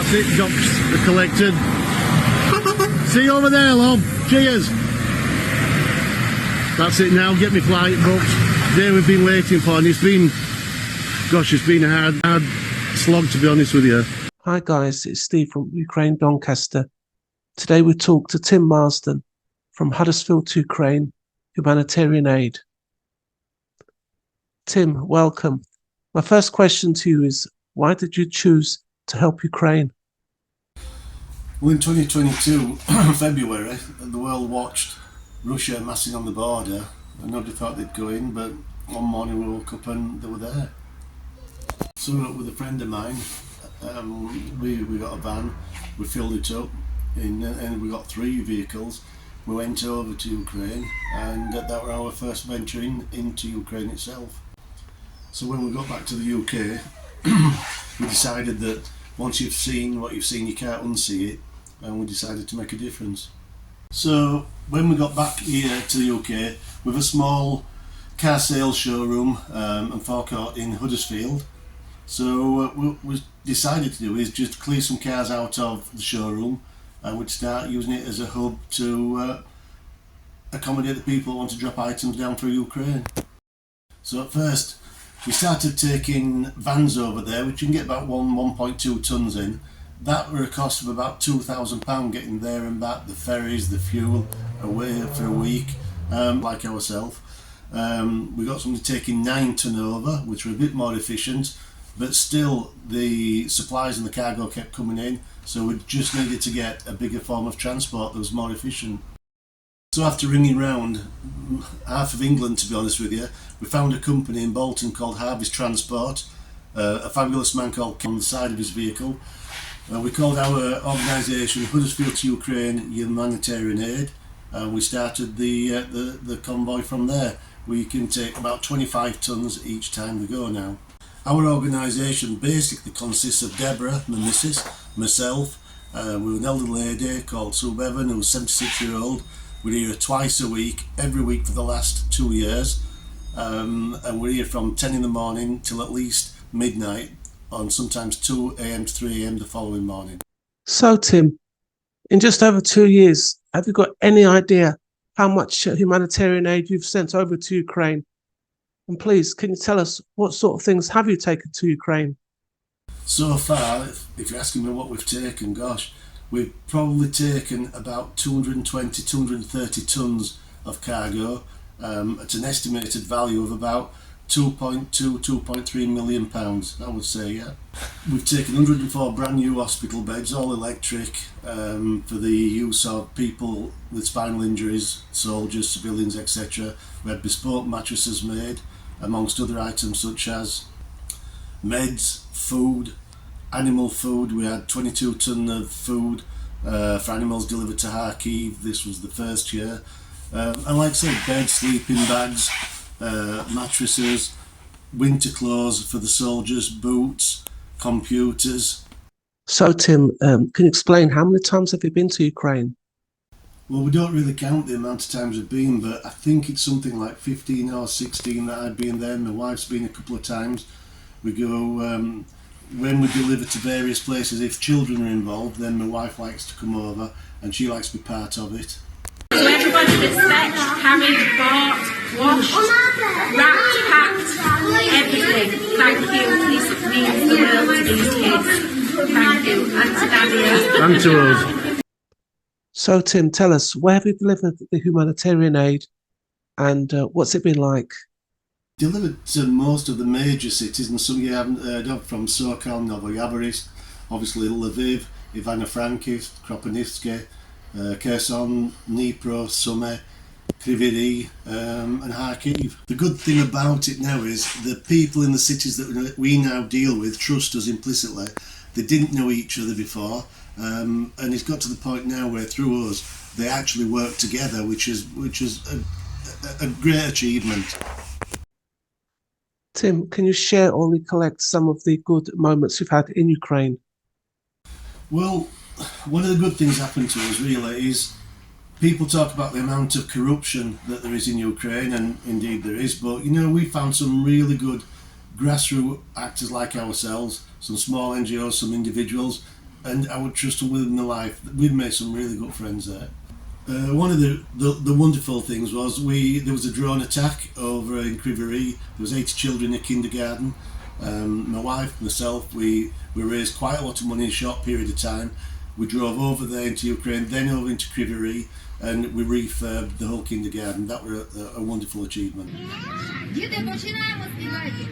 That's it, jobs are collected. See you over there, love. Cheers. That's it now, get me flight booked. Day we've been waiting for, and it's been a hard slog, to be honest with you. Hi guys, it's Steve from Ukraine, Doncaster. Today we talk to Tim Marsden from Huddersfield to Ukraine, Humanitarian Aid. Tim, welcome. My first question to you is, why did you choose to help Ukraine? Well, in 2022, February, the world watched Russia massing on the border, and nobody thought they'd go in, but one morning we woke up and they were there. So with a friend of mine, we got a van, we filled it up, and we got 3 vehicles. We went over to Ukraine, and that was our first venture into Ukraine itself. So when we got back to the UK, we decided that once you've seen what you've seen, you can't unsee it, and we decided to make a difference. So when we got back here to the UK, with a small car sales showroom and forecourt in Huddersfield, so what we decided to do is just clear some cars out of the showroom, and we'd start using it as a hub to accommodate the people who want to drop items down through Ukraine. So at first we started taking vans over there, which you can get about 1.2 tonnes in. That were a cost of about £2,000 getting there and back, the ferries, the fuel, away for a week, like ourselves. We got somebody taking 9 tonne over, which were a bit more efficient, but still the supplies and the cargo kept coming in, so we just needed to get a bigger form of transport that was more efficient. So after ringing round half of England, to be honest with you, we found a company in Bolton called Harvest Transport, a fabulous man called Ken on the side of his vehicle. We called our organisation Huddersfield to Ukraine Humanitarian Aid, and we started the convoy from there. We can take about 25 tonnes each time we go now. Our organisation basically consists of Deborah, my missus, myself, with an elderly lady called Sue Bevan, who's 76-year-old. We're here twice a week, every week for the last 2 years, and we're here from 10 in the morning till at least midnight, on sometimes 2 a.m. to 3 a.m. the following morning. So Tim, in just over 2 years, have you got any idea how much humanitarian aid you've sent over to Ukraine? And please, can you tell us what sort of things have you taken to Ukraine? So far, if you're asking me what we've taken, gosh, we've probably taken about 220, 230 tonnes of cargo at an estimated value of about £2.3 million, I would say, yeah. We've taken 104 brand new hospital beds, all electric, for the use of people with spinal injuries, soldiers, civilians, etc. We had bespoke mattresses made, amongst other items such as meds, food, animal food. We had 22 tonne of food for animals delivered to Kharkiv. This was the first year. And like I said, beds, sleeping bags, mattresses, winter clothes for the soldiers, boots, computers. So Tim, can you explain how many times have you been to Ukraine? Well, we don't really count the amount of times we've been, but I think it's something like 15 or 16 that I've been there. My wife's been a couple of times. We go, when we deliver to various places, if children are involved, then my wife likes to come over and she likes to be part of it. So everybody respect, carried, bought, washed, wrapped, packed, everything. Thank you. This means the world to these kids. Thank you. And to Nadia. And to us. So Tim, tell us, where have you delivered the humanitarian aid, and what's it been like? Delivered to most of the major cities, and some you haven't heard of, from Sokal, Novoyavorsk, obviously Lviv, Ivano-Frankivsk, Kropyvnytsk, Kherson, Dnipro, Sumy, Kryvyi Rih, and Kharkiv. The good thing about it now is the people in the cities that we now deal with trust us implicitly. They didn't know each other before, and it's got to the point now where through us they actually work together, which is a great achievement. Tim, can you share or recollect some of the good moments you've had in Ukraine? Well, one of the good things happened to us really is people talk about the amount of corruption that there is in Ukraine, and indeed there is, but you know, we found some really good grassroots actors like ourselves, some small NGOs, some individuals, and I would trust them within the life. We've made some really good friends there. One of the wonderful things was there was a drone attack over in Crivery. There was 80 children in a kindergarten. My wife, myself, we raised quite a lot of money in a short period of time. We drove over there into Ukraine, then over into Crivery, and we refurbed the whole kindergarten. That was a wonderful achievement. Діти, починаємо співати.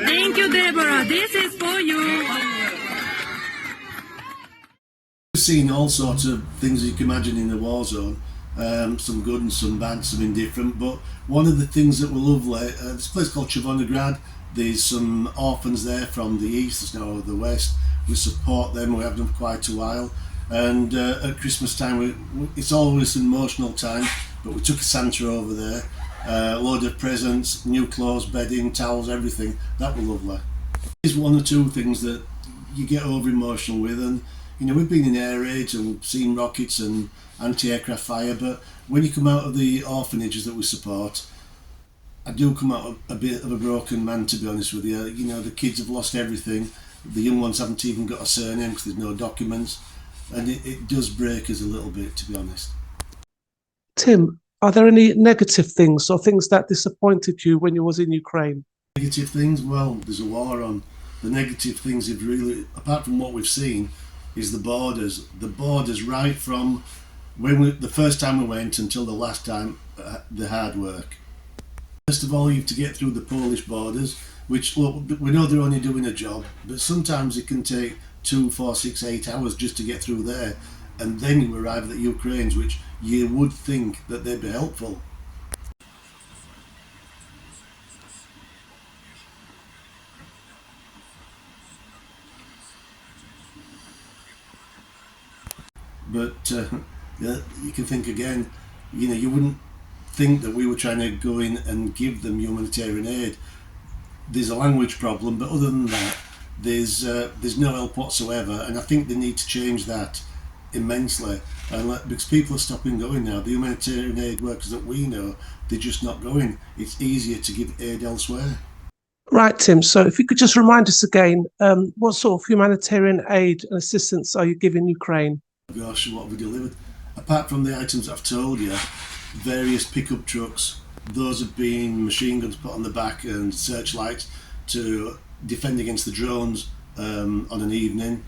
Thank you, Deborah. This is for you. We've seen all sorts of things you can imagine in a war zone, some good and some bad, some indifferent, but one of the things that were lovely, this place called Chivonograd, there's some orphans there from the east, there's now the west. We support them, we have done for quite a while, and at Christmas time it's always an emotional time, but we took a Santa over there, a load of presents, new clothes, bedding, towels, everything. That was lovely. There's one or two things that you get over emotional with, and you know, we've been in air raids and seen rockets and anti-aircraft fire, but when you come out of the orphanages that we support, I do come out a bit of a broken man, to be honest with you. You know, the kids have lost everything. The young ones haven't even got a surname because there's no documents, and it does break us a little bit, to be honest. Tim, are there any negative things or things that disappointed you when you was in Ukraine? Negative things? Well, there's a war on. The negative things have really, apart from what we've seen, is the borders. The borders right from the first time we went until the last time, the hard work. First of all, you have to get through the Polish borders, which, look, we know they're only doing a job, but sometimes it can take 2, 4, 6, 8 hours just to get through there, and then you arrive at the Ukrainians, which you would think that they'd be helpful. But yeah, you can think again, you know, you wouldn't think that we were trying to go in and give them humanitarian aid. There's a language problem, but other than that, there's no help whatsoever, and I think they need to change that immensely, and because people are stopping going now. The humanitarian aid workers that we know, they're just not going. It's easier to give aid elsewhere. Right, Tim, so if you could just remind us again, what sort of humanitarian aid and assistance are you giving Ukraine? Gosh, what have we delivered? Apart from the items I've told you, various pickup trucks, those have been machine guns put on the back and searchlights to defend against the drones on an evening.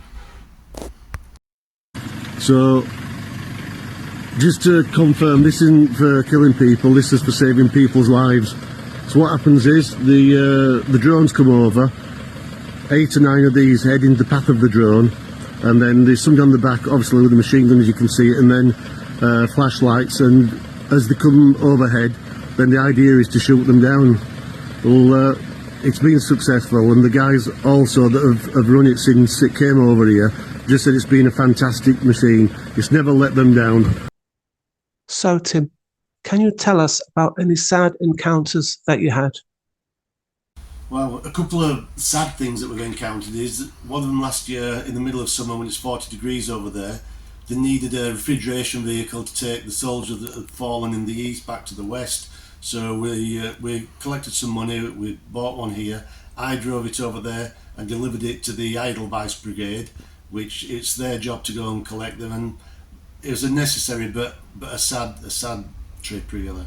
So, just to confirm, this isn't for killing people, this is for saving people's lives. So what happens is, the drones come over, 8 or 9 of these head into the path of the drone, and then there's somebody on the back, obviously with a machine gun, as you can see it, and then flashlights, and as they come overhead, then the idea is to shoot them down. Well, it's been successful, and the guys also that have run it since it came over here just said it's been a fantastic machine. It's never let them down. So, Tim, can you tell us about any sad encounters that you had? Well, a couple of sad things that we've encountered is one of them last year in the middle of summer when it's 40 degrees over there. They needed a refrigeration vehicle to take the soldiers that had fallen in the east back to the west. So we collected some money, we bought one here. I drove it over there and delivered it to the Edelweiss Brigade, which it's their job to go and collect them. And it was a necessary but a sad trip, really.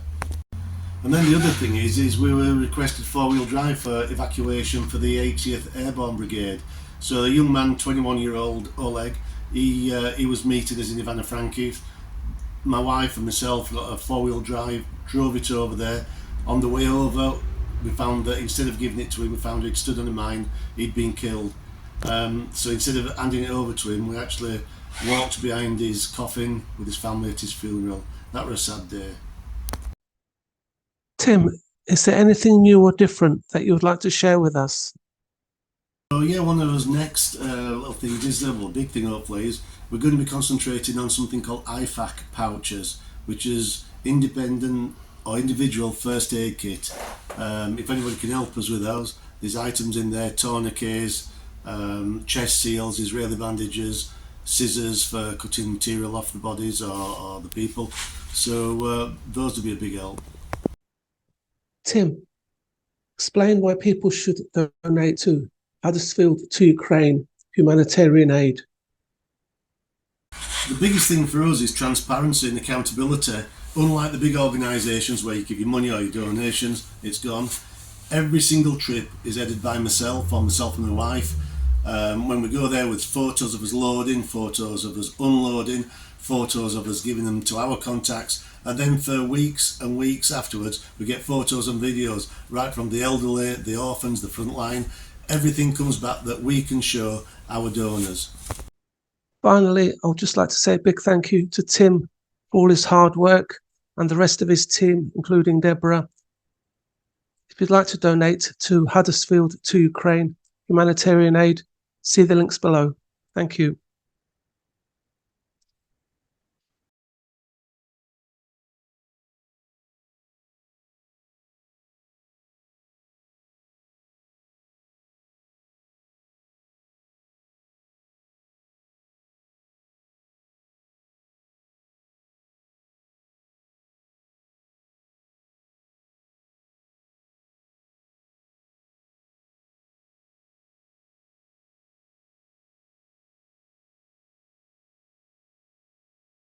And then the other thing is we were requested 4-wheel drive for evacuation for the 80th Airborne Brigade. So a young man, 21-year-old Oleg, he was meted us in Ivano-Frankivsk. My wife and myself got a 4-wheel drive, drove it over there. On the way over, we found that instead of giving it to him, we found he'd stood on a mine, he'd been killed. So instead of handing it over to him, we actually walked behind his coffin with his family at his funeral. That was a sad day. Tim, Is there anything new or different that you would like to share with us? So yeah, one of those next little things is, well, big thing hopefully, is we're going to be concentrating on something called IFAC pouches, which is independent or individual first aid kit. If anybody can help us with those, there's items in there: tourniquets, chest seals, Israeli bandages, scissors for cutting material off the bodies or the people. So those would be a big help. Tim, explain why people should donate to Huddersfield to Ukraine humanitarian aid. The biggest thing for us is transparency and accountability. Unlike the big organisations where you give your money or your donations, it's gone. Every single trip is headed by myself or myself and my wife. When we go there, with photos of us loading, photos of us unloading, photos of us giving them to our contacts, and then for weeks and weeks afterwards we get photos and videos right from the elderly, the orphans, the front line. Everything comes back that we can show our donors. Finally, I would just like to say a big thank you to Tim for all his hard work and the rest of his team, including Deborah. If you'd like to donate to Huddersfield to Ukraine humanitarian aid, see the links below. Thank you.